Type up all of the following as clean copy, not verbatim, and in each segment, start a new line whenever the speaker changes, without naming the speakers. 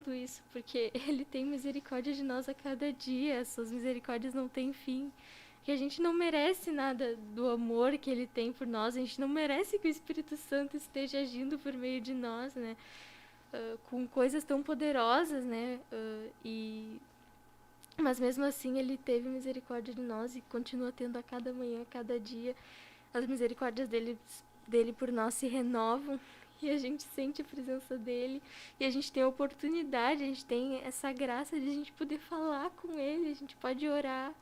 tudo isso, porque Ele tem misericórdia de nós a cada dia, as suas misericórdias não têm fim. Que a gente não merece nada do amor que Ele tem por nós, a gente não merece que o Espírito Santo esteja agindo por meio de nós, né? Com coisas tão poderosas, né? Mas mesmo assim Ele teve misericórdia de nós e continua tendo a cada manhã, a cada dia. As misericórdias dele por nós se renovam e a gente sente a presença dele e a gente tem a oportunidade, a gente tem essa graça de a gente poder falar com ele, a gente pode orar.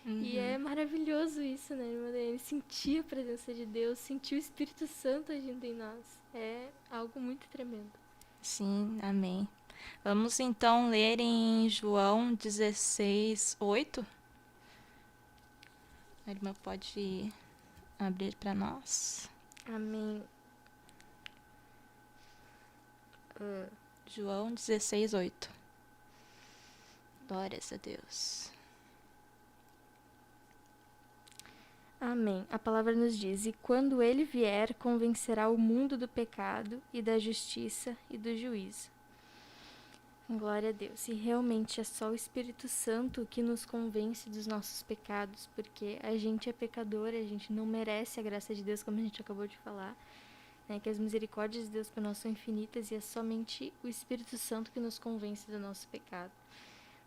E é maravilhoso isso, né, irmã Daiane? Sentir a presença de Deus, sentir o Espírito Santo agindo em nós. É algo muito tremendo.
Sim, amém. Vamos então ler em João 16:8. A irmã pode abrir para nós.
Amém.
João 16:8. Glórias a Deus.
Amém. A palavra nos diz: e quando ele vier, convencerá o mundo do pecado e da justiça e do juízo. Glória a Deus. E realmente é só o Espírito Santo que nos convence dos nossos pecados, porque a gente é pecador, a gente não merece a graça de Deus, como a gente acabou de falar, né? Que as misericórdias de Deus para nós são infinitas e é somente o Espírito Santo que nos convence do nosso pecado.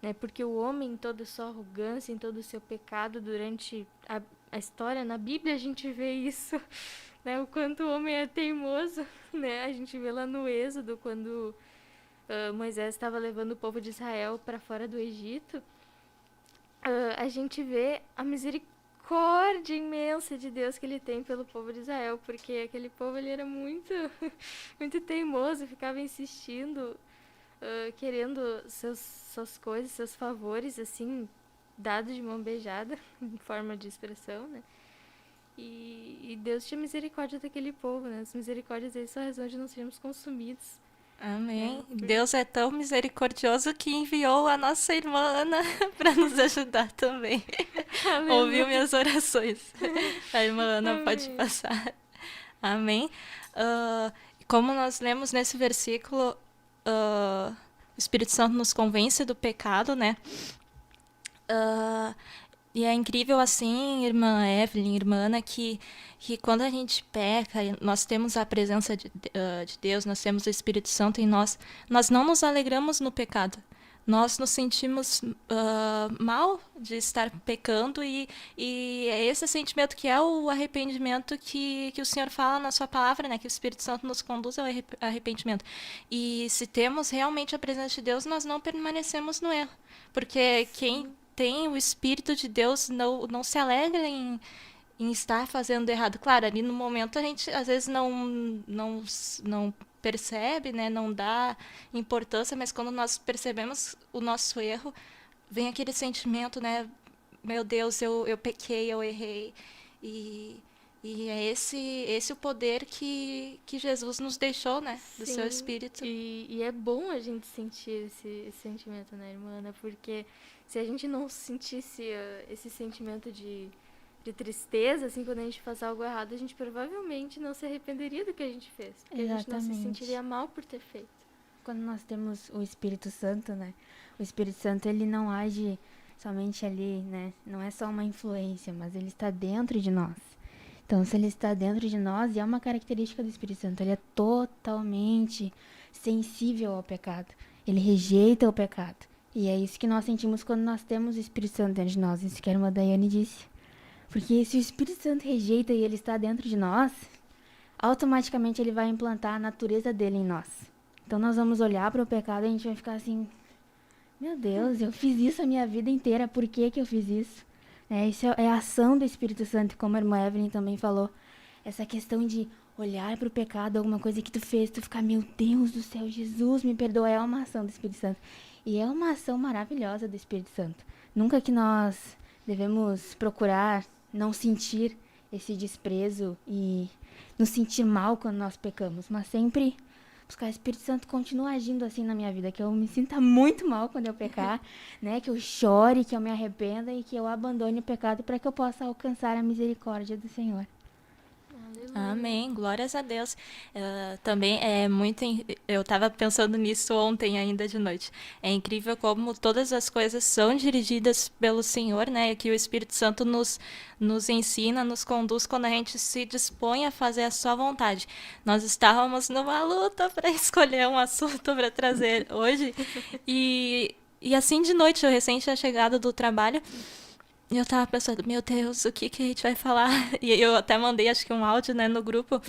Né? Porque o homem, em toda a sua arrogância, em todo o seu pecado, durante a história, na Bíblia a gente vê isso, né? O quanto o homem é teimoso, né? A gente vê lá no Êxodo, quando Moisés estava levando o povo de Israel para fora do Egito, a gente vê a misericórdia imensa de Deus que ele tem pelo povo de Israel, porque aquele povo ele era muito, muito teimoso, ficava insistindo, querendo suas coisas, seus favores, assim, dados de mão beijada, em forma de expressão, né? E Deus tinha misericórdia daquele povo, né? As misericórdias dele são a razão de não sermos consumidos.
Amém.
Né?
Deus é tão misericordioso que enviou a nossa irmã Ana para nos ajudar também. Ouviu
Aleluia.
minhas orações. A irmã Ana pode
Amém.
passar. Amém. Como nós lemos nesse versículo, o Espírito Santo nos convence do pecado, né? E é incrível assim, irmã Evelyn, irmã Ana, que quando a gente peca, nós temos a presença de Deus, nós temos o Espírito Santo em nós, nós não nos alegramos no pecado. Nós nos sentimos mal de estar pecando e é esse sentimento que é o arrependimento que o Senhor fala na sua palavra, né? Que o Espírito Santo nos conduz ao arrependimento. E se temos realmente a presença de Deus, nós não permanecemos no erro. Porque quem tem o Espírito de Deus não se alegra em estar fazendo errado. Claro, ali no momento a gente às vezes não percebe, né? Não dá importância, mas quando nós percebemos o nosso erro, vem aquele sentimento, né? Meu Deus, eu pequei, eu errei. E é esse o poder que Jesus nos deixou, né? Do seu
Sim,
Espírito.
e é bom a gente sentir esse sentimento, né, irmã Ana? Porque se a gente não sentisse esse sentimento de tristeza, assim, quando a gente faz algo errado, a gente provavelmente não se arrependeria do que a gente fez. Porque a gente não se
Exatamente.
sentiria mal por ter feito.
Quando nós temos o Espírito Santo, né? O Espírito Santo, ele não age somente ali, né? Não é só uma influência, mas ele está dentro de nós. Então, se ele está dentro de nós, e é uma característica do Espírito Santo, ele é totalmente sensível ao pecado. Ele rejeita o pecado. E é isso que nós sentimos quando nós temos o Espírito Santo dentro de nós. Isso que a irmã Daiane disse. Porque se o Espírito Santo rejeita e ele está dentro de nós, automaticamente ele vai implantar a natureza dele em nós. Então nós vamos olhar para o pecado e a gente vai ficar assim, meu Deus, eu fiz isso a minha vida inteira, por que eu fiz isso? Isso é a ação do Espírito Santo, como a irmã Evelyn também falou. Essa questão de olhar para o pecado, alguma coisa que tu fez, tu ficar, meu Deus do céu, Jesus me perdoa, é uma ação do Espírito Santo. E é uma ação maravilhosa do Espírito Santo. Nunca que nós devemos procurar não sentir esse desprezo e nos sentir mal quando nós pecamos, mas sempre buscar o Espírito Santo continua agindo assim na minha vida, que eu me sinta muito mal quando eu pecar, né? Que eu chore, que eu me arrependa e que eu abandone o pecado para que eu possa alcançar a misericórdia do Senhor.
Amém, glórias a Deus. Também é muito. Eu estava pensando nisso ontem, ainda de noite. É incrível como todas as coisas são dirigidas pelo Senhor, né? Que o Espírito Santo nos ensina, nos conduz quando a gente se dispõe a fazer a sua vontade. Nós estávamos numa luta para escolher um assunto para trazer hoje. E assim de noite, eu recém tinha chegado do trabalho. E eu tava pensando, meu Deus, o que a gente vai falar? E eu até mandei, acho que um áudio, né, no grupo,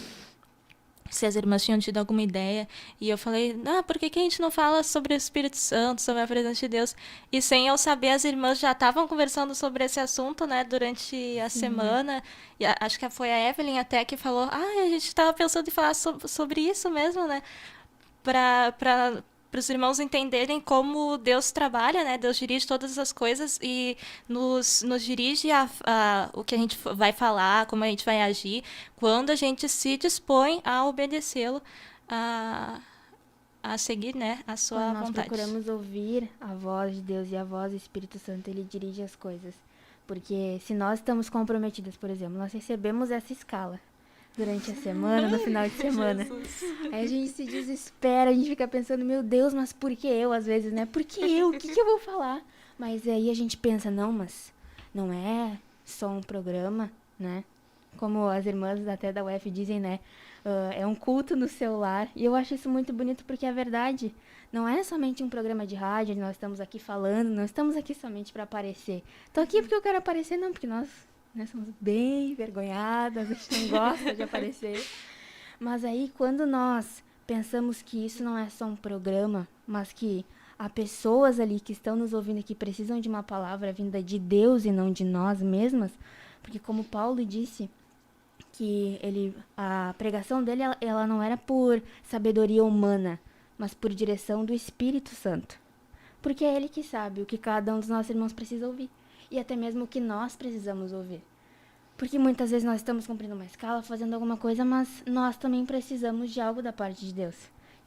se as irmãs tinham tido alguma ideia. E eu falei, por que a gente não fala sobre o Espírito Santo, sobre a presença de Deus? E sem eu saber, as irmãs já estavam conversando sobre esse assunto, né, durante a semana. E acho que foi a Evelyn até que falou, a gente estava pensando em falar sobre isso mesmo, né? Para os irmãos entenderem como Deus trabalha, né? Deus dirige todas as coisas e nos dirige o que a gente vai falar, como a gente vai agir, quando a gente se dispõe a obedecê-lo, a seguir, né, a sua
Quando nós
vontade.
procuramos ouvir a voz de Deus e a voz do Espírito Santo, ele dirige as coisas. Porque se nós estamos comprometidas, por exemplo, nós recebemos essa escala durante a semana, no final de semana. Aí a gente se desespera, a gente fica pensando, meu Deus, mas por que eu, às vezes, né? Por que eu? O que eu vou falar? Mas aí a gente pensa, não, mas não é só um programa, né? Como as irmãs até da UF dizem, né? É um culto no celular. E eu acho isso muito bonito porque é verdade. Não é somente um programa de rádio, nós estamos aqui falando, não estamos aqui somente para aparecer. Tô aqui porque eu quero aparecer, não, porque nós somos bem envergonhadas, a gente não gosta de aparecer. Mas aí, quando nós pensamos que isso não é só um programa, mas que há pessoas ali que estão nos ouvindo que precisam de uma palavra vinda de Deus e não de nós mesmas, porque como Paulo disse, que a pregação dele ela não era por sabedoria humana, mas por direção do Espírito Santo. Porque é ele que sabe o que cada um dos nossos irmãos precisa ouvir. E até mesmo o que nós precisamos ouvir. Porque muitas vezes nós estamos cumprindo uma escala, fazendo alguma coisa, mas nós também precisamos de algo da parte de Deus.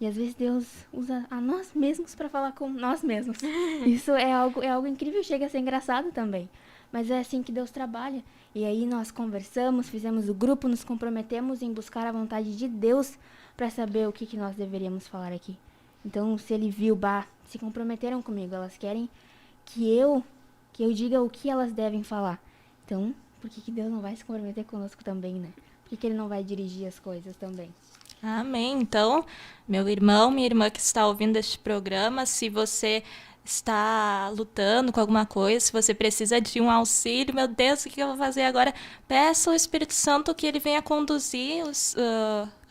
E às vezes Deus usa a nós mesmos para falar com nós mesmos. Isso é algo incrível, chega a ser engraçado também. Mas é assim que Deus trabalha. E aí nós conversamos, fizemos o grupo, nos comprometemos em buscar a vontade de Deus para saber o que nós deveríamos falar aqui. Então, se ele viu, se comprometeram comigo, elas querem que eu diga o que elas devem falar. Então, por que Deus não vai se comprometer conosco também, né? Por que ele não vai dirigir as coisas também?
Amém. Então, meu irmão, minha irmã que está ouvindo este programa, se você está lutando com alguma coisa, se você precisa de um auxílio, meu Deus, o que eu vou fazer agora? Peça ao Espírito Santo que ele venha conduzir as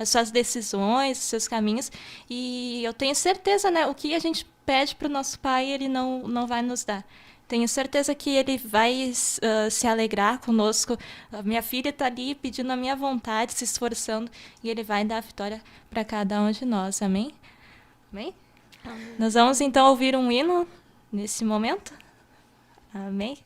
suas decisões, os seus caminhos. E eu tenho certeza, né, o que a gente pede para o nosso Pai, ele não vai nos dar. Tenho certeza que ele vai se alegrar conosco. A minha filha está ali pedindo a minha vontade, se esforçando, e ele vai dar a vitória para cada um de nós. Amém? Amém? Amém. Nós vamos então ouvir um hino nesse momento. Amém?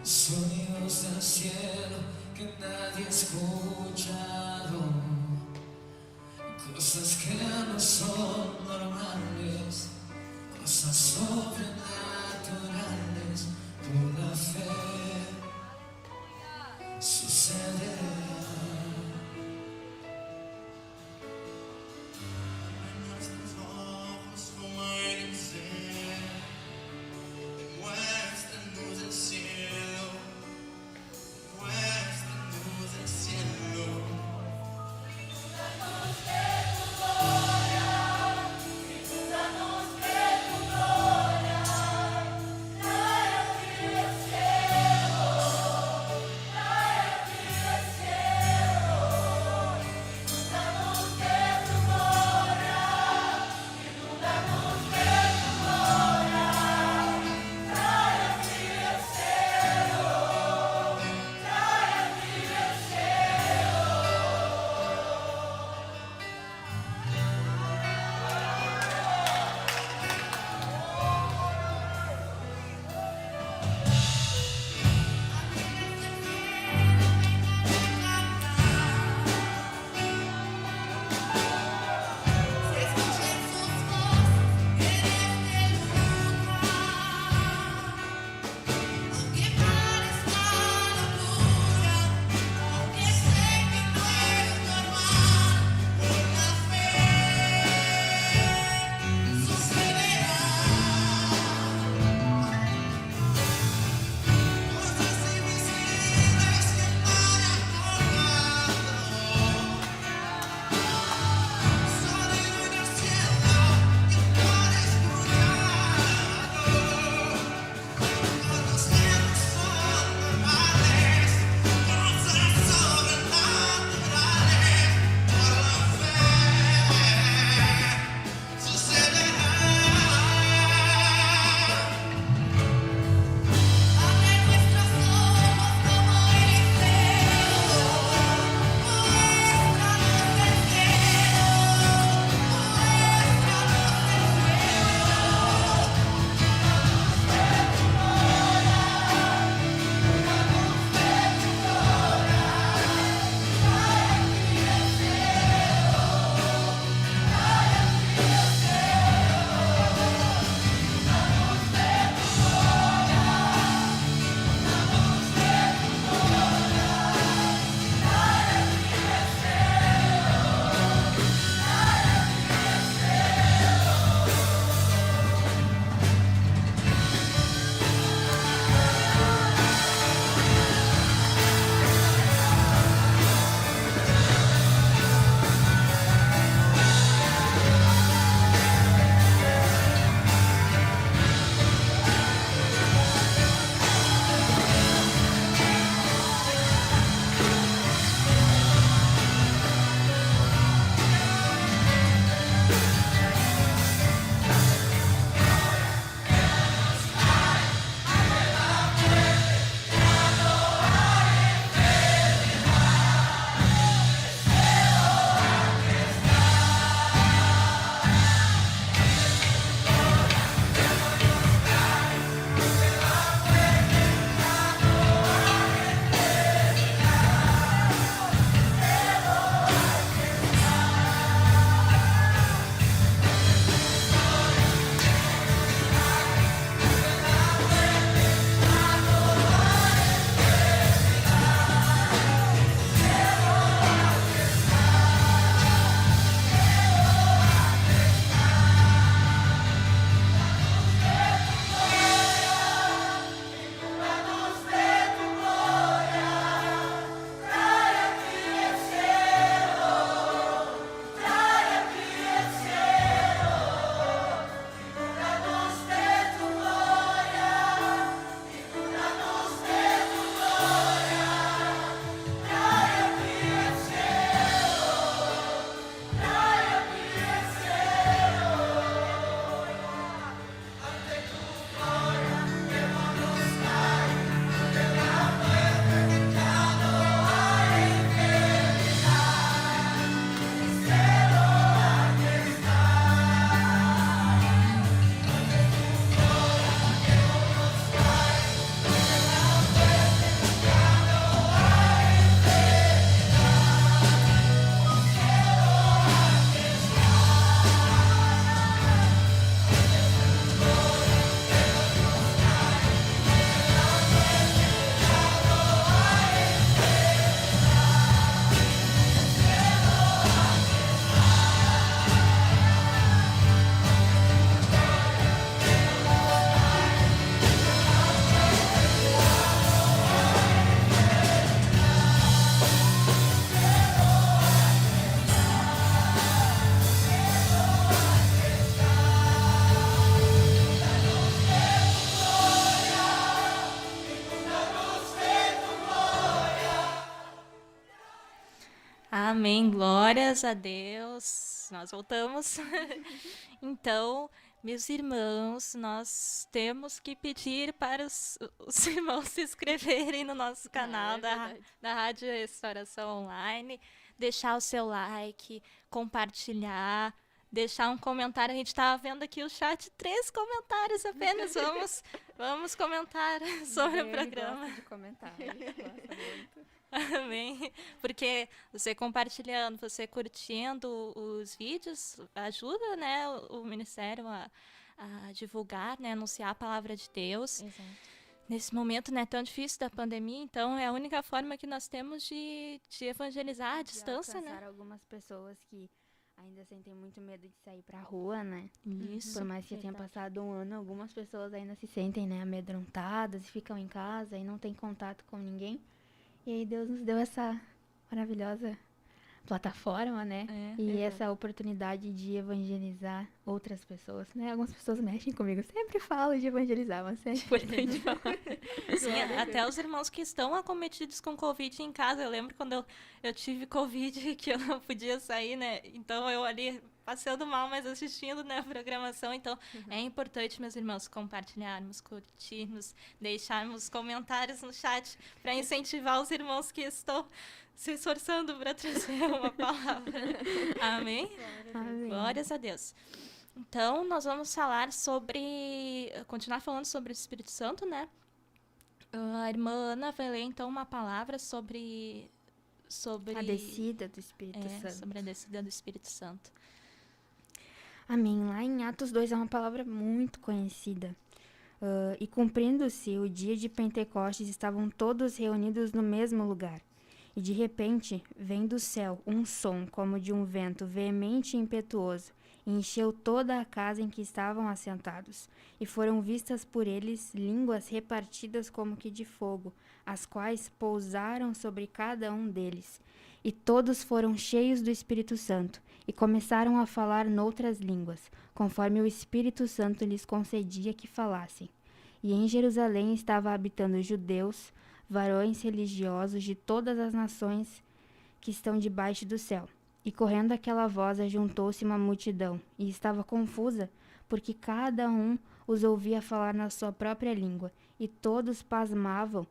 Sonidos del cielo que nadie ha escuchado, cosas que no son normales, cosas sobrenaturales, por la fe sucederá.
Amém. Glórias a Deus. Nós voltamos. Então, meus irmãos, nós temos que pedir para os irmãos se inscreverem no nosso canal da Rádio Restauração Online, deixar o seu like, compartilhar, deixar um comentário. A gente estava vendo aqui o chat, 3 comentários apenas. Vamos comentar sobre o programa.
Gosta de comentar. Gosta muito.
Amém. Porque você compartilhando, você curtindo os vídeos, ajuda, né, o ministério a divulgar, né, anunciar a palavra de Deus.
Exato.
Nesse momento, né, tão difícil da pandemia, então é a única forma que nós temos de evangelizar à distância,
de alcançar
né?
algumas pessoas que ainda sentem muito medo de sair pra rua, né?
Isso.
Por mais que tenha
Verdade.
passado um ano, algumas pessoas ainda se sentem, né, amedrontadas e ficam em casa e não tem contato com ninguém. E aí Deus nos deu essa maravilhosa plataforma, né? E essa oportunidade de evangelizar outras pessoas, né? Algumas pessoas mexem comigo, eu sempre falo de evangelizar, mas é importante falar.
Sim, até os irmãos que estão acometidos com Covid em casa. Eu lembro quando eu tive Covid, que eu não podia sair, né? Então eu ali passando mal, mas assistindo, né, a programação. Então é importante, meus irmãos, compartilharmos, curtirmos, deixarmos comentários no chat para incentivar os irmãos que estão se esforçando para trazer uma palavra. Amém?
Amém.
Glórias a Deus. Então, nós vamos falar continuar falando sobre o Espírito Santo, né? A irmã Ana vai ler, então, uma palavra sobre
A descida do Espírito Santo.
sobre a descida do Espírito Santo.
Amém. Lá em Atos 2 é uma palavra muito conhecida. E cumprindo-se o dia de Pentecostes, estavam todos reunidos no mesmo lugar. E de repente, vem do céu um som como de um vento veemente e impetuoso, e encheu toda a casa em que estavam assentados. E foram vistas por eles línguas repartidas como que de fogo, as quais pousaram sobre cada um deles. E todos foram cheios do Espírito Santo, e começaram a falar noutras línguas, conforme o Espírito Santo lhes concedia que falassem. E em Jerusalém estava habitando judeus, varões religiosos de todas as nações que estão debaixo do céu. E correndo aquela voz, ajuntou-se uma multidão, e estava confusa, porque cada um os ouvia falar na sua própria língua, e todos pasmavam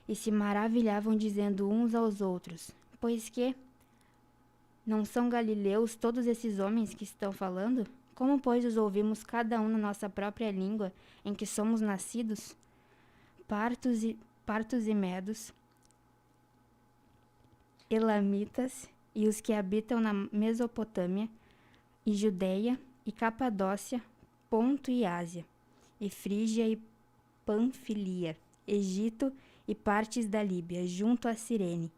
e se maravilhavam, dizendo uns aos outros: Pois que não são galileus todos esses homens que estão falando? Como, pois, os ouvimos cada um na nossa própria língua em que somos nascidos? Partos e medos, elamitas e os que habitam na Mesopotâmia e Judeia e Capadócia, Ponto e Ásia, e Frígia e Panfilia, Egito e partes da Líbia, junto a Cirene,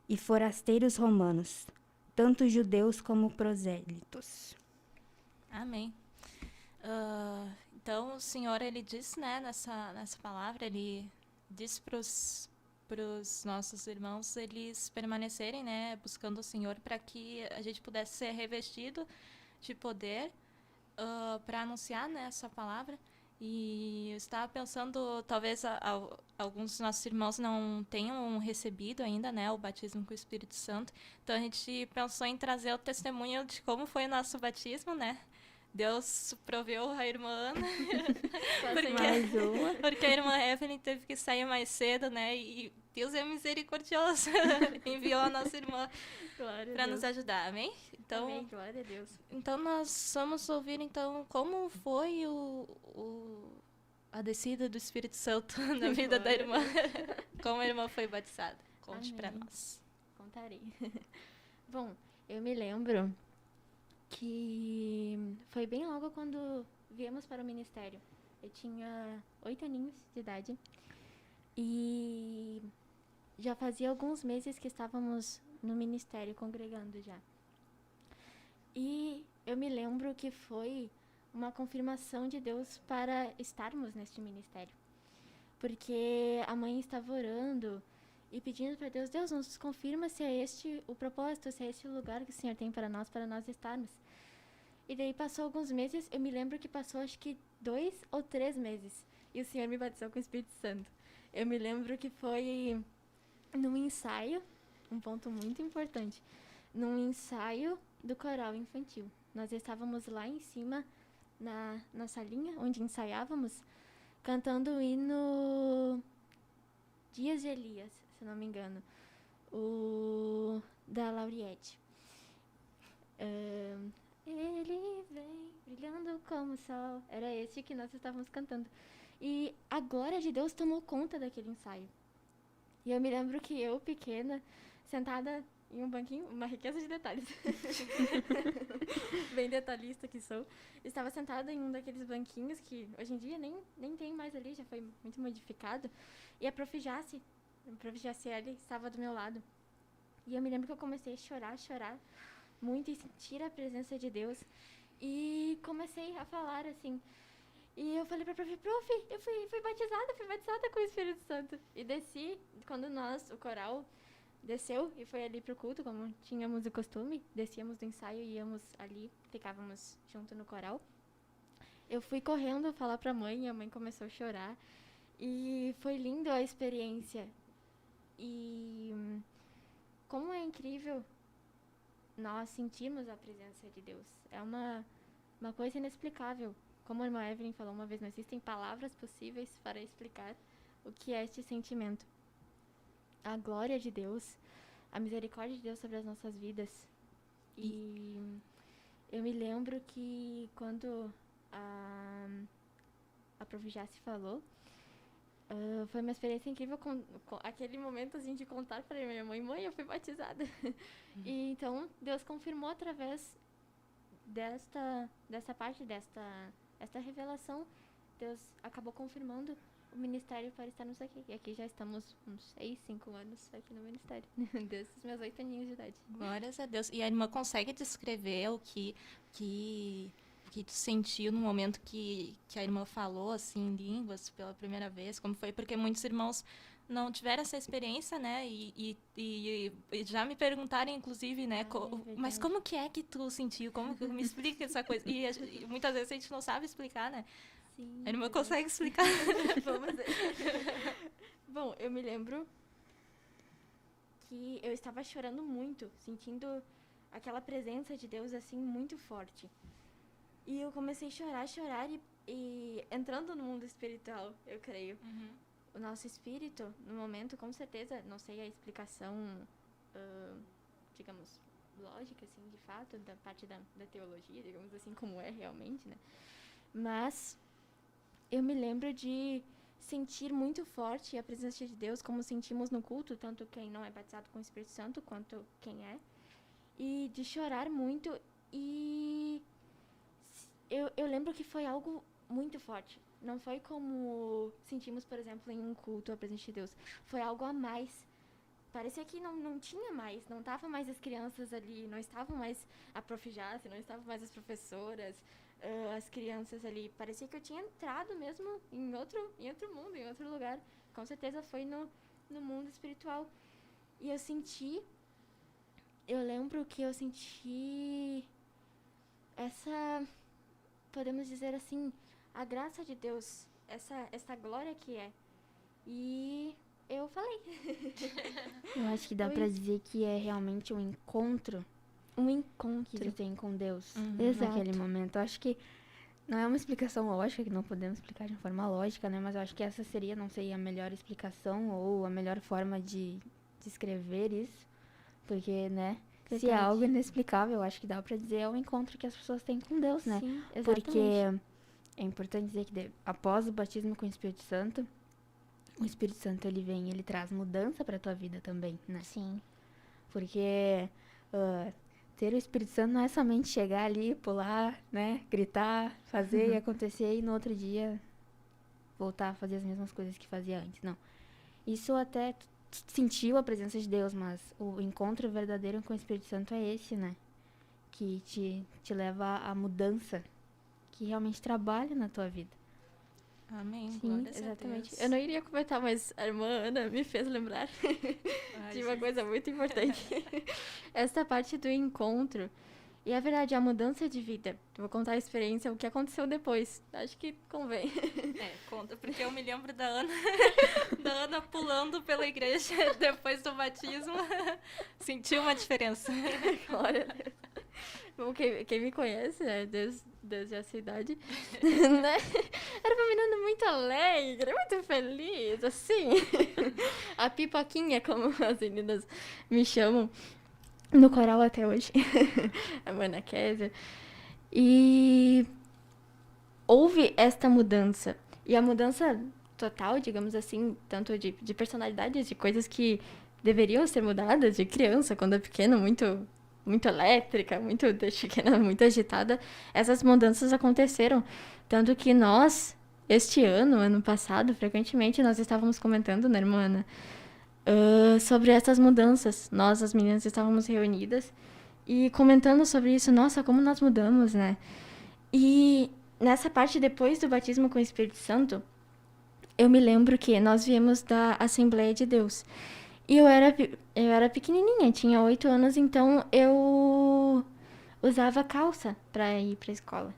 e forasteiros romanos, tanto judeus como prosélitos.
Amém. Então, o Senhor, ele diz, né, nessa palavra, ele diz para os nossos irmãos eles permanecerem, né, buscando o Senhor para que a gente pudesse ser revestido de poder para anunciar, né, essa palavra. E eu estava pensando, talvez alguns dos nossos irmãos não tenham recebido ainda, né, o batismo com o Espírito Santo. Então a gente pensou em trazer o testemunho de como foi o nosso batismo, né? Deus proveu a irmã Ana,
Mais uma.
porque a irmã Evelyn teve que sair mais cedo, né? E Deus é misericordioso, enviou a nossa irmã para nos ajudar, amém? Então,
Amém, glória a Deus.
então nós vamos ouvir então como foi a descida do Espírito Santo na vida da irmã, como a irmã foi batizada. Conte para
Amém.
nós.
Contarei. Bom, eu me lembro que foi bem logo quando viemos para o ministério. Eu tinha 8 aninhos de idade e já fazia alguns meses que estávamos no ministério congregando já. E eu me lembro que foi uma confirmação de Deus para estarmos neste ministério. Porque a mãe estava orando e pedindo para Deus, Deus, nos confirma se é este o propósito, se é este o lugar que o Senhor tem para nós estarmos. E daí passou alguns meses, eu me lembro que passou acho que 2 ou 3 meses, e o Senhor me batizou com o Espírito Santo. Eu me lembro que foi num ensaio, um ponto muito importante.
num ensaio do coral infantil. Nós estávamos lá em cima, na salinha onde ensaiávamos, cantando o hino Dias de Elias, se não me engano, o da Lauriette. Ele vem brilhando como o sol. Era esse que nós estávamos cantando. E a glória de Deus tomou conta daquele ensaio. E eu me lembro que eu, pequena, sentada em um banquinho, uma riqueza de detalhes, bem detalhista que sou, estava sentada em um daqueles banquinhos que hoje em dia nem tem mais ali, já foi muito modificado. E a Prof. Jaciele estava do meu lado. E eu me lembro que eu comecei a chorar muito e sentir a presença de Deus. E comecei a falar assim. E eu falei pra prof, eu fui batizada com o Espírito Santo. E desci, quando o coral desceu e foi ali pro culto, como tínhamos o costume, descíamos do ensaio e íamos ali, ficávamos junto no coral. Eu fui correndo falar pra mãe, a mãe começou a chorar. E foi lindo a experiência. E como é incrível nós sentimos a presença de Deus. É uma coisa inexplicável. Como a irmã Evelyn falou uma vez, não existem palavras possíveis para explicar o que é este sentimento. A glória de Deus, a misericórdia de Deus sobre as nossas vidas. E eu me lembro que quando a Prof. Jaci falou, foi uma experiência incrível com aquele momento assim, de contar para minha mãe, eu fui batizada. E então Deus confirmou através desta parte, esta revelação, Deus acabou confirmando o ministério para estarmos aqui. E aqui já estamos uns 6, 5 anos aqui no ministério, desde os meus 8 aninhos de idade.
Glórias a Deus. E a irmã consegue descrever o que tu sentiu no momento que a irmã falou, assim, em línguas pela primeira vez? Como foi? Porque muitos irmãos não tiveram essa experiência, né? E já me perguntaram, inclusive, né? Mas como que é que tu sentiu? Como que me explica essa coisa? E muitas vezes a gente não sabe explicar, né?
Sim.
A irmã consegue explicar.
Vamos ver. Bom, eu me lembro que eu estava chorando muito, sentindo aquela presença de Deus, assim, muito forte. E eu comecei a chorar e entrando no mundo espiritual, eu creio.
Uhum.
O nosso espírito, no momento, com certeza, não sei a explicação, digamos, lógica, assim, de fato, da parte da teologia, digamos assim, como é realmente, né? Mas eu me lembro de sentir muito forte a presença de Deus, como sentimos no culto, tanto quem não é batizado com o Espírito Santo, quanto quem é. E de chorar muito e eu lembro que foi algo muito forte. Não foi como sentimos, por exemplo, em um culto a presença de Deus. Foi algo a mais. Parecia que não tinha mais, não estavam mais as crianças ali, não estavam mais a Prof. Jaci, não estavam mais as professoras, as crianças ali. Parecia que eu tinha entrado mesmo em outro mundo, em outro lugar. Com certeza foi no mundo espiritual. E eu lembro que eu senti essa, podemos dizer assim, a graça de Deus, essa glória que é. E eu falei.
Eu acho que dá pra dizer que é realmente um encontro que tu tem com Deus naquele momento. Eu acho que não é uma explicação lógica, que não podemos explicar de forma lógica, né? Mas eu acho que essa seria, não sei, a melhor explicação ou a melhor forma de descrever isso. Porque, né, se é algo inexplicável, eu acho que dá pra dizer é o encontro que as pessoas têm com Deus, né?
Sim, exatamente.
Porque é importante dizer que após o batismo com o Espírito Santo, o Espírito Santo, ele vem, ele traz mudança pra tua vida também, né?
Sim.
Porque ter o Espírito Santo não é somente chegar ali, pular, né, gritar, fazer e acontecer e no outro dia voltar a fazer as mesmas coisas que fazia antes, não. Isso até tu sentiu a presença de Deus, mas o encontro verdadeiro com o Espírito Santo é esse, né? Que te leva à mudança, que realmente trabalha na tua vida.
Amém.
Sim,
Glórias
exatamente.
a Deus.
Eu não iria comentar, mas a irmã Ana me fez lembrar de uma coisa muito importante. Esta parte do encontro.
E é verdade, a mudança de vida. Vou contar a experiência, o que aconteceu depois. Acho que convém.
Conta, porque eu me lembro da Ana, da Ana pulando pela igreja depois do batismo. Sentiu uma diferença.
Glória a Deus. Bom, quem me conhece, né, desde essa idade, né? Era uma menina muito alegre, muito feliz, assim. A pipoquinha, como as meninas me chamam, no coral até hoje. A Mana Kézia. E houve esta mudança. E a mudança total, digamos assim, tanto de personalidades, de coisas que deveriam ser mudadas, de criança, quando é pequena, muito elétrica, muito desde pequena, muito agitada. Essas mudanças aconteceram. Tanto que nós, este ano passado, frequentemente, nós estávamos comentando, né, irmã Ana, sobre essas mudanças. Nós, as meninas, estávamos reunidas e comentando sobre isso. Nossa, como nós mudamos, né? E nessa parte, depois do batismo com o Espírito Santo, eu me lembro que nós viemos da Assembleia de Deus. E eu era pequenininha, tinha 8 anos, então eu usava calça pra ir pra escola.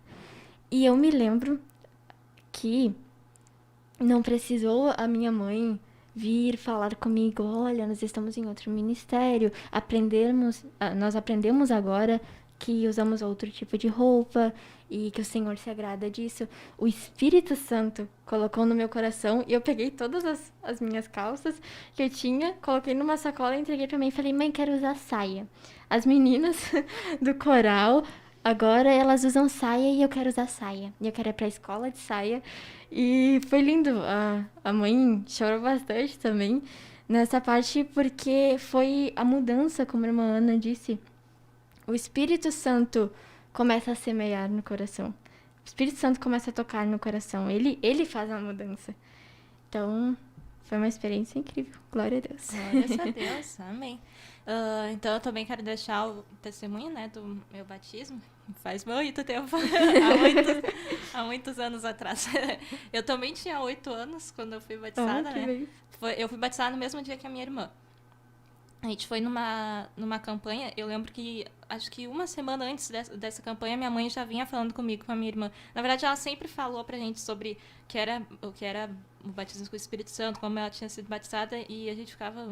E eu me lembro que não precisou a minha mãe vir falar comigo, olha, nós estamos em outro ministério, nós aprendemos agora que usamos outro tipo de roupa e que o Senhor se agrada disso. O Espírito Santo colocou no meu coração e eu peguei todas as minhas calças que eu tinha, coloquei numa sacola e entreguei pra mãe e falei, mãe, quero usar saia. As meninas do coral, agora elas usam saia e eu quero usar saia. E eu quero ir pra escola de saia. E foi lindo. A mãe chorou bastante também nessa parte porque foi a mudança, como a irmã Ana disse. O Espírito Santo começa a semear no coração. O Espírito Santo começa a tocar no coração. Ele faz a mudança. Então, foi uma experiência incrível. Glória a Deus.
Glórias a Deus, amém. Então, eu também quero deixar o testemunho, né, do meu batismo. Faz muito tempo, há muitos anos atrás. Eu também tinha 8 anos quando eu fui batizada, né? Eu fui batizada no mesmo dia que a minha irmã. A gente foi numa campanha, eu lembro que, acho que uma semana antes dessa campanha, minha mãe já vinha falando comigo, com a minha irmã. Na verdade, ela sempre falou pra gente sobre o que era o batismo com o Espírito Santo, como ela tinha sido batizada, e a gente ficava,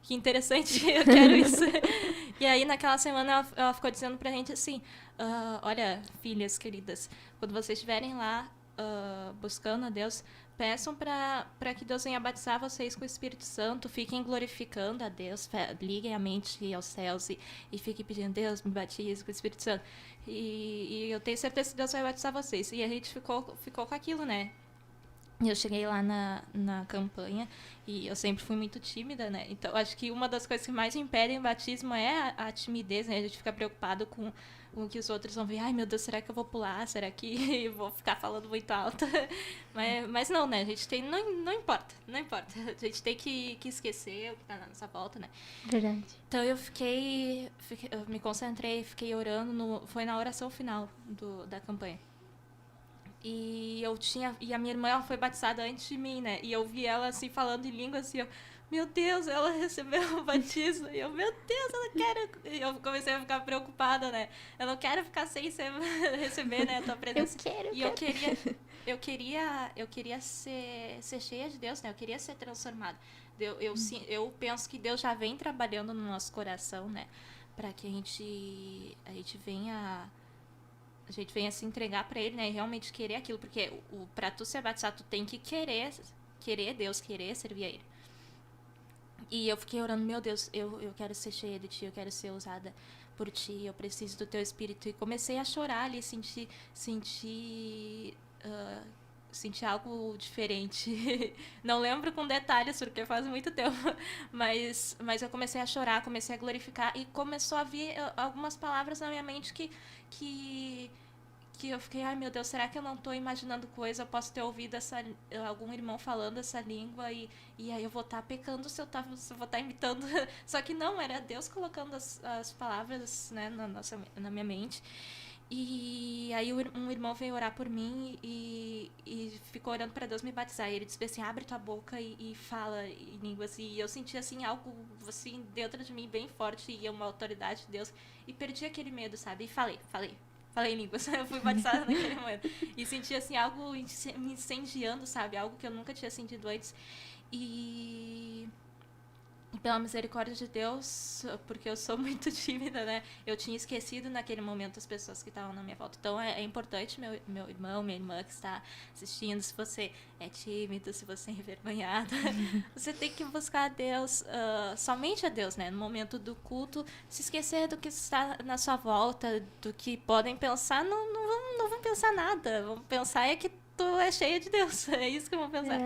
que interessante, eu quero isso. E aí, naquela semana, ela ficou dizendo pra gente assim, olha, filhas queridas, quando vocês estiverem lá buscando a Deus, peçam para que Deus venha batizar vocês com o Espírito Santo, fiquem glorificando a Deus, liguem a mente aos céus e fiquem pedindo, Deus, me batize com o Espírito Santo. E eu tenho certeza que Deus vai batizar vocês. E a gente ficou com aquilo, né? E eu cheguei lá na campanha e eu sempre fui muito tímida, né? Então, acho que uma das coisas que mais impedem o batismo é a timidez, né? A gente fica preocupado com o que os outros vão ver. Ai, meu Deus, será que eu vou pular? Será que eu vou ficar falando muito alto? Mas não, né? A gente tem... Não importa. A gente tem que esquecer o que tá na nossa volta, né?
Verdade.
Então, eu me concentrei, fiquei orando. Foi na oração final da campanha. E a minha irmã, ela foi batizada antes de mim, né? E eu vi ela, assim, falando em língua, assim, meu Deus, ela recebeu o batismo. E eu, meu Deus, eu não quero... E eu comecei a ficar preocupada, né? Eu não quero ficar sem receber, né, a tua presença. Eu queria ser cheia de Deus, né? Eu queria ser transformada. Eu penso que Deus já vem trabalhando no nosso coração, né? Para que a gente venha se entregar para Ele, né? E realmente querer aquilo. Porque para tu ser batizado, tu tem que querer Deus, querer servir a Ele. E eu fiquei orando, meu Deus, eu quero ser cheia de Ti, eu quero ser usada por Ti, eu preciso do Teu Espírito. E comecei a chorar ali, sentir algo diferente. Não lembro com detalhes, porque faz muito tempo. Mas eu comecei a chorar, comecei a glorificar. E começou a vir algumas palavras na minha mente que eu fiquei, ai meu Deus, será que eu não estou imaginando coisa? Eu posso ter ouvido algum irmão falando essa língua e aí eu vou estar pecando se eu vou estar imitando. Só que não, era Deus colocando as palavras, né, na minha mente. E aí um irmão veio orar por mim e ficou orando para Deus me batizar. E ele disse assim, abre tua boca e fala em línguas. E eu senti assim algo assim dentro de mim bem forte e uma autoridade de Deus. E perdi aquele medo, sabe? E falei em línguas. Eu fui batizada naquele momento. E senti assim algo me incendiando, sabe? Algo que eu nunca tinha sentido antes. E pela misericórdia de Deus, porque eu sou muito tímida, né? Eu tinha esquecido naquele momento as pessoas que estavam na minha volta. Então é importante, meu irmão, minha irmã que está assistindo, se você é tímido, se você é envergonhado, você tem que buscar a Deus, somente a Deus, né? No momento do culto, se esquecer do que está na sua volta, do que podem pensar, não vão pensar nada. Vão pensar é que tu é cheia de Deus, é isso que vão pensar.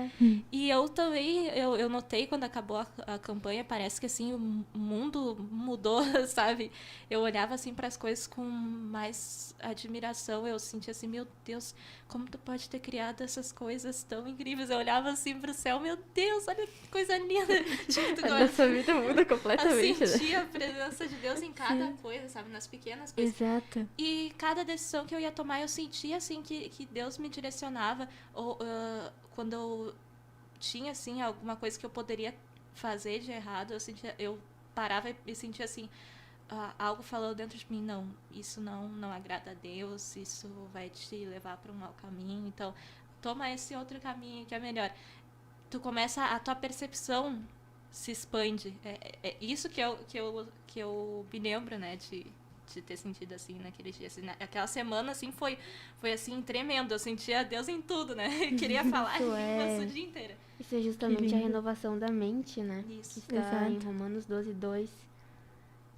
E eu também, eu notei quando acabou a campanha, parece que assim, o mundo mudou, sabe? Eu olhava assim para as coisas com mais admiração, eu sentia assim, meu Deus, como tu pode ter criado essas coisas tão incríveis? Eu olhava assim pro céu, meu Deus, olha que coisa linda. Tipo,
A nossa vida muda completamente,
eu
né?
sentia a presença de Deus em cada coisa, sabe? Nas pequenas coisas.
Exato.
E cada decisão que eu ia tomar, eu sentia, assim, que Deus me direcionava. Ou, quando eu tinha, assim, alguma coisa que eu poderia fazer de errado, eu parava e sentia, assim, algo falando dentro de mim, não, isso não agrada a Deus, isso vai te levar para um mau caminho, então toma esse outro caminho que é melhor. Tu começa, a tua percepção se expande. É isso que eu me lembro, né, de ter sentido assim naqueles dias. Assim, aquela semana, assim, foi assim, tremendo. Eu sentia Deus em tudo, né? Eu queria falar
Isso
línguas o dia inteiro.
Isso é justamente a renovação da mente, né?
Isso.
Que está em
Exato.
Romanos 12:2.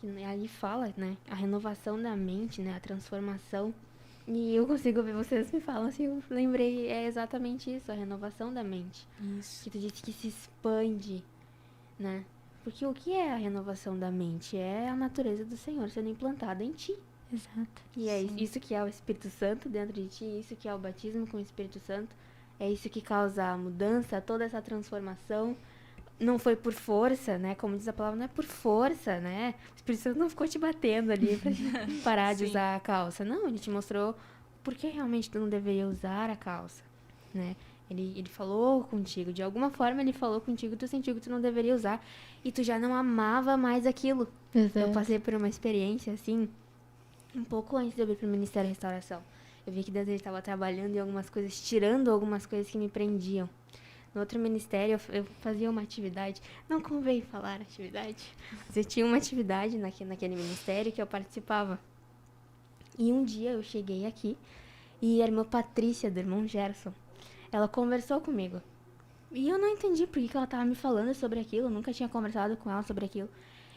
Que ali fala, né? A renovação da mente, né? A transformação. E eu consigo ver vocês me falam assim, eu lembrei, é exatamente isso, a renovação da mente.
Isso.
Que tu disse que se expande, né? Porque o que é a renovação da mente? É a natureza do Senhor sendo implantada em ti.
Exato.
E é isso que é o Espírito Santo dentro de ti, isso que é o batismo com o Espírito Santo. É isso que causa a mudança, toda essa transformação. Não foi por força, né? Como diz a palavra, não é por força, né? O Espírito Santo não ficou te batendo ali pra parar de
Sim.
usar a calça. Não, ele te mostrou por que realmente tu não deveria usar a calça, né? Ele falou contigo, de alguma forma ele falou contigo, tu sentiu que tu não deveria usar e tu já não amava mais aquilo.
Exato.
Eu passei por uma experiência assim, um pouco antes de eu vir pro Ministério da Restauração. Eu vi que Deus estava trabalhando em algumas coisas, tirando algumas coisas que me prendiam. No outro ministério, eu fazia uma atividade, não convém falar atividade, mas eu tinha uma atividade naquele ministério que eu participava. E um dia eu cheguei aqui e a irmã Patrícia, do irmão Gerson, ela conversou comigo. E eu não entendi por que ela estava me falando sobre aquilo, eu nunca tinha conversado com ela sobre aquilo.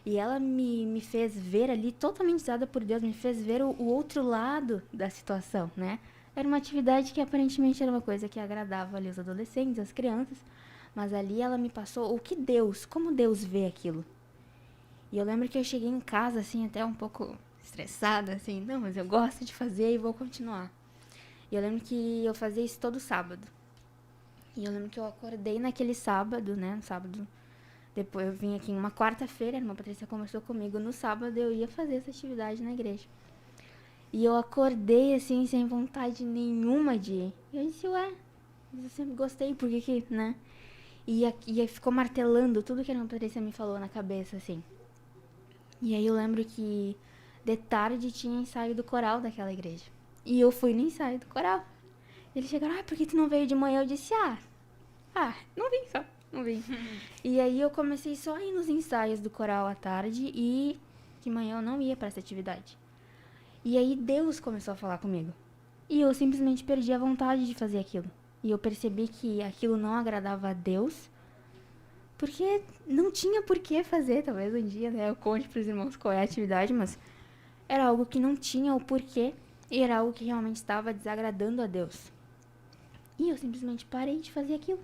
E ela me fez ver ali, totalmente usada por Deus, me fez ver o outro lado da situação, né? Era uma atividade que aparentemente era uma coisa que agradava ali os adolescentes, as crianças. Mas ali ela me passou como Deus vê aquilo. E eu lembro que eu cheguei em casa, assim, até um pouco estressada, assim. Não, mas eu gosto de fazer e vou continuar. E eu lembro que eu fazia isso todo sábado. E eu lembro que eu acordei naquele sábado, né, no sábado. Depois eu vim aqui em uma quarta-feira, a irmã Patrícia conversou comigo. No sábado eu ia fazer essa atividade na igreja. E eu acordei, assim, sem vontade nenhuma de ir. E eu disse, ué, mas eu sempre gostei, por que, né? E aí ficou martelando tudo que a irmã Patrícia me falou na cabeça, assim. E aí eu lembro que de tarde tinha ensaio do coral daquela igreja. E eu fui no ensaio do coral. Eles chegaram, por que tu não veio de manhã? Eu disse, não vim só, não vim. E aí eu comecei só a ir nos ensaios do coral à tarde e de manhã eu não ia para essa atividade. E aí Deus começou a falar comigo. E eu simplesmente perdi a vontade de fazer aquilo. E eu percebi que aquilo não agradava a Deus, porque não tinha por que fazer. Talvez um dia, né, eu conte pros irmãos qual é a atividade, mas era algo que não tinha o porquê e era algo que realmente estava desagradando a Deus. E eu simplesmente parei de fazer aquilo.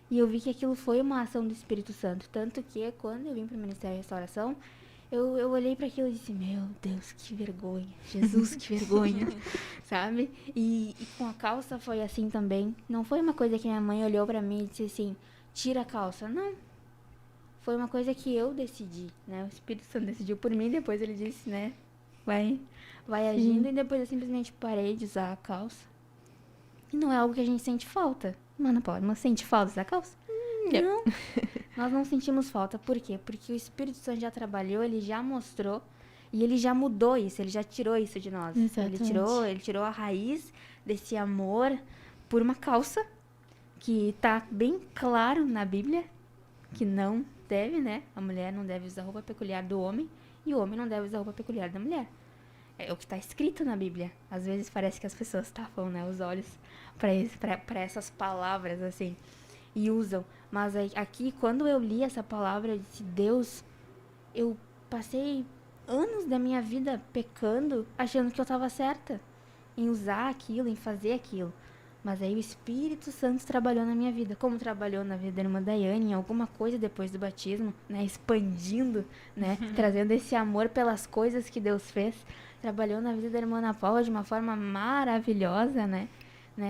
E eu vi que aquilo foi uma ação do Espírito Santo. Tanto que quando eu vim para o Ministério da Restauração, eu olhei para aquilo e disse, meu Deus, que vergonha. Jesus, que vergonha. Sabe? E com a calça foi assim também. Não foi uma coisa que minha mãe olhou para mim e disse assim, tira a calça. Não. Foi uma coisa que eu decidi, né? O Espírito Santo decidiu por mim. Depois ele disse, né? vai agindo, e depois eu simplesmente parei de usar a calça. E não é algo que a gente sente falta. Mano, pode, mas sente falta da calça? Não. Nós não sentimos falta. Por quê? Porque o Espírito Santo já trabalhou, ele já mostrou e ele já mudou isso, ele já tirou isso de nós.
Exatamente.
Ele tirou a raiz desse amor por uma calça, que tá bem claro na Bíblia que não deve, né? A mulher não deve usar roupa peculiar do homem e o homem não deve usar roupa peculiar da mulher. É o que tá escrito na Bíblia. Às vezes parece que as pessoas tapam, né, os olhos para essas palavras, assim, e usam. Mas aqui, quando eu li essa palavra, eu disse, Deus, eu passei anos da minha vida pecando, achando que eu estava certa em usar aquilo, em fazer aquilo. Mas aí o Espírito Santo trabalhou na minha vida, como trabalhou na vida da irmã Daiane, em alguma coisa depois do batismo, né, expandindo, né, trazendo esse amor pelas coisas que Deus fez. Trabalhou na vida da irmã Ana Paula de uma forma maravilhosa, né,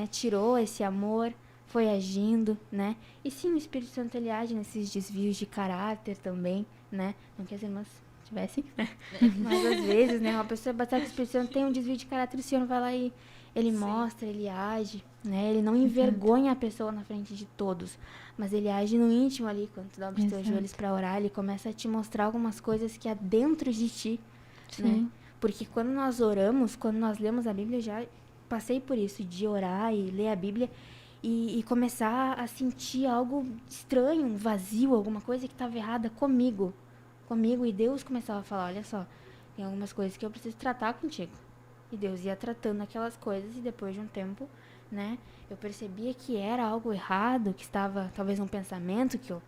tirou esse amor, foi agindo, né. E sim, o Espírito Santo, ele age nesses desvios de caráter também, né, não que as irmãs tivessem, né, mas às vezes, né, uma pessoa batalha com o Espírito Santo tem um desvio de caráter, o Senhor vai lá e ele mostra, ele age, né, ele não envergonha a pessoa na frente de todos, mas ele age no íntimo ali, quando tu dobra os teus joelhos pra orar, ele começa a te mostrar algumas coisas que há dentro de ti, né, porque quando nós oramos, quando nós lemos a Bíblia, eu já passei por isso, de orar e ler a Bíblia e começar a sentir algo estranho, um vazio, alguma coisa que estava errada comigo, e Deus começava a falar, olha só, tem algumas coisas que eu preciso tratar contigo. E Deus ia tratando aquelas coisas e depois de um tempo, né, eu percebia que era algo errado, que estava talvez um pensamento que eu,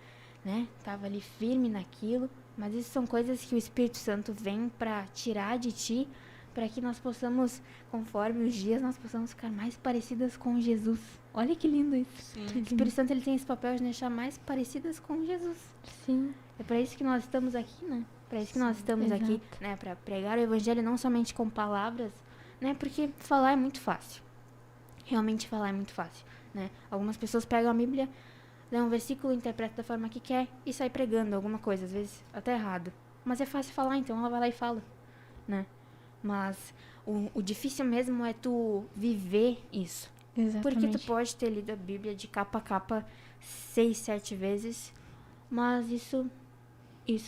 né, estava ali firme naquilo, mas isso são coisas que o Espírito Santo vem para tirar de ti, para que nós possamos, conforme os dias, nós possamos ficar mais parecidas com Jesus. Olha que lindo isso.
Sim.
O Espírito Santo, ele tem esse papel de nos deixar mais parecidas com Jesus.
Sim.
É para isso que nós estamos aqui, né? Para isso que nós estamos aqui, né? Para pregar o Evangelho não somente com palavras, né? Porque falar é muito fácil. Realmente falar é muito fácil, né? Algumas pessoas pegam a Bíblia, lê um versículo, interpreta da forma que quer e sai pregando alguma coisa, às vezes até errado. Mas é fácil falar, então ela vai lá e fala, né? Mas o difícil mesmo é tu viver isso.
Exatamente.
Porque tu pode ter lido a Bíblia de capa a capa 6, 7 vezes, mas isso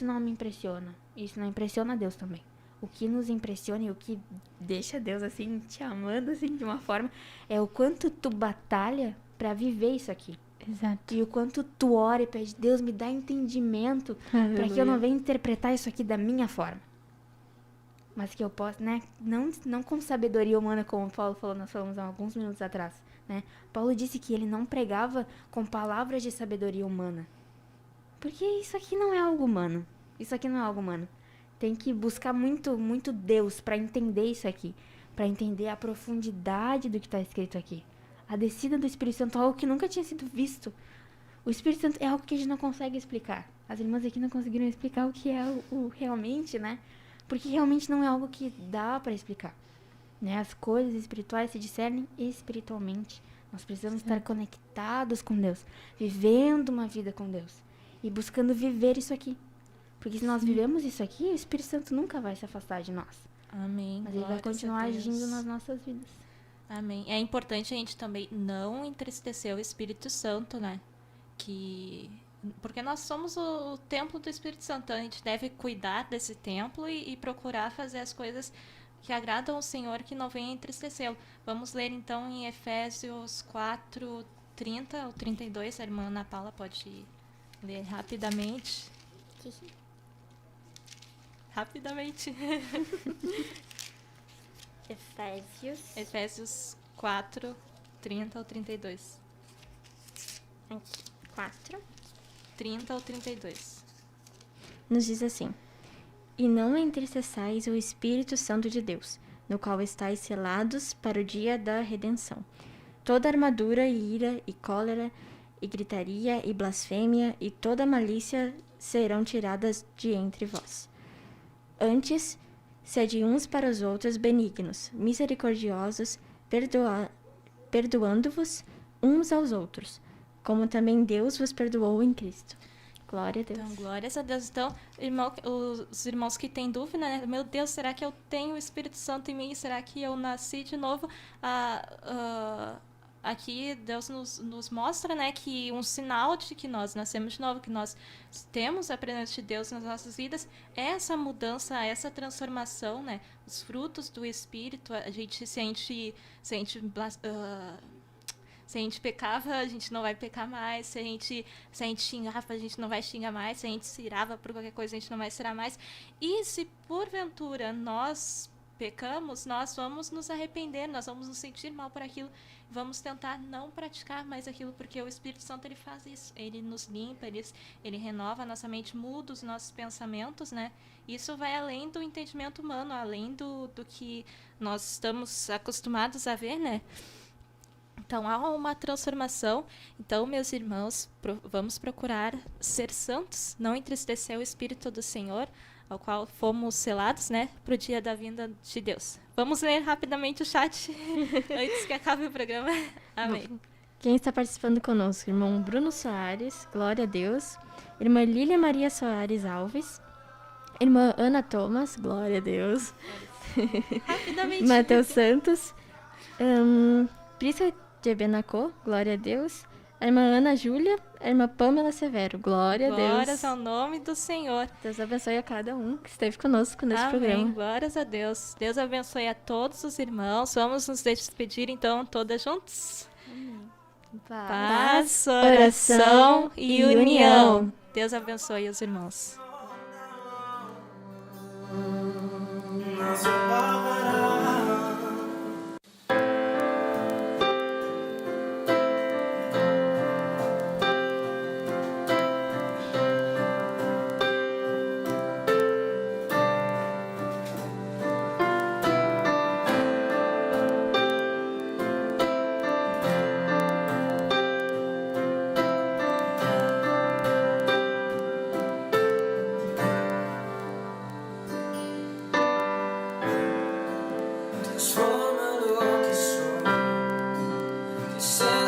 não me impressiona. Isso não impressiona Deus também. O que nos impressiona e o que deixa Deus, assim, te amando, assim, de uma forma, é o quanto tu batalha pra viver isso aqui.
Exato.
E o quanto tu ora e pede, Deus, me dá entendimento pra que eu não venha interpretar isso aqui da minha forma. Mas que eu possa, né, não com sabedoria humana, como o Paulo falou, nós falamos há alguns minutos atrás, né. Paulo disse que ele não pregava com palavras de sabedoria humana. Porque isso aqui não é algo humano. Isso aqui não é algo humano. Tem que buscar muito, muito Deus para entender isso aqui. Para entender a profundidade do que está escrito aqui. A descida do Espírito Santo é algo que nunca tinha sido visto. O Espírito Santo é algo que a gente não consegue explicar. As irmãs aqui não conseguiram explicar o que é o realmente, né? Porque realmente não é algo que dá para explicar. Né? As coisas espirituais se discernem espiritualmente. Nós precisamos estar conectados com Deus. Vivendo uma vida com Deus. E buscando viver isso aqui. Porque se nós vivemos isso aqui, o Espírito Santo nunca vai se afastar de nós.
Amém.
Mas ele vai continuar agindo nas nossas vidas.
Amém. É importante a gente também não entristecer o Espírito Santo, né? Porque nós somos o templo do Espírito Santo. Então a gente deve cuidar desse templo e procurar fazer as coisas que agradam ao Senhor, que não venham entristecê-lo. Vamos ler então em Efésios 4, 30 ou 32. A irmã Ana Paula pode ler rapidamente. Rapidamente. Efésios 4, 30 ou 32.
Aqui, 4.
30 ou 32.
Nos diz assim: E não entristeçais o Espírito Santo de Deus, no qual estáis selados para o dia da redenção. Toda armadura e ira e cólera e gritaria e blasfêmia e toda malícia serão tiradas de entre vós. Antes, sede uns para os outros benignos, misericordiosos, perdoando-vos uns aos outros, como também Deus vos perdoou em Cristo. Glória a Deus.
Então, glórias a Deus. Então, os irmãos que têm dúvida, né? Meu Deus, será que eu tenho o Espírito Santo em mim? Será que eu nasci de novo? Aqui Deus nos mostra, né, que um sinal de que nós nascemos de novo, que nós temos a presença de Deus nas nossas vidas, é essa mudança, essa transformação, né? Os frutos do Espírito. A gente, se a gente pecava, a gente não vai pecar mais. Se a gente xingava, a gente não vai xingar mais. Se a gente se irava por qualquer coisa, a gente não vai se irar mais. E se porventura nós pecamos, nós vamos nos arrepender, nós vamos nos sentir mal por aquilo, vamos tentar não praticar mais aquilo, porque o Espírito Santo, ele faz isso, ele nos limpa, ele renova a nossa mente, muda os nossos pensamentos, né? Isso vai além do entendimento humano, além do que nós estamos acostumados a ver, né? Então, há uma transformação. Então, meus irmãos, vamos procurar ser santos, não entristecer o Espírito do Senhor, ao qual fomos selados, né, para o dia da vinda de Deus. Vamos ler rapidamente o chat antes que acabe o programa. Amém.
Quem está participando conosco? Irmão Bruno Soares, glória a Deus. Irmã Lília Maria Soares Alves. Irmã Ana Thomas, glória a Deus.
Rapidamente.
Matheus Santos. Prisca de Benacô, glória a Deus. A irmã Ana Júlia, a irmã Pâmela Severo, glória a Deus.
Glórias ao nome do Senhor.
Deus abençoe a cada um que esteve conosco nesse
Amém.
programa.
Glórias a Deus. Deus abençoe a todos os irmãos. Vamos nos despedir, então, todas juntos? Paz, oração e união. Deus abençoe os irmãos.
Não se apagará. Transforma lo que soy, que sea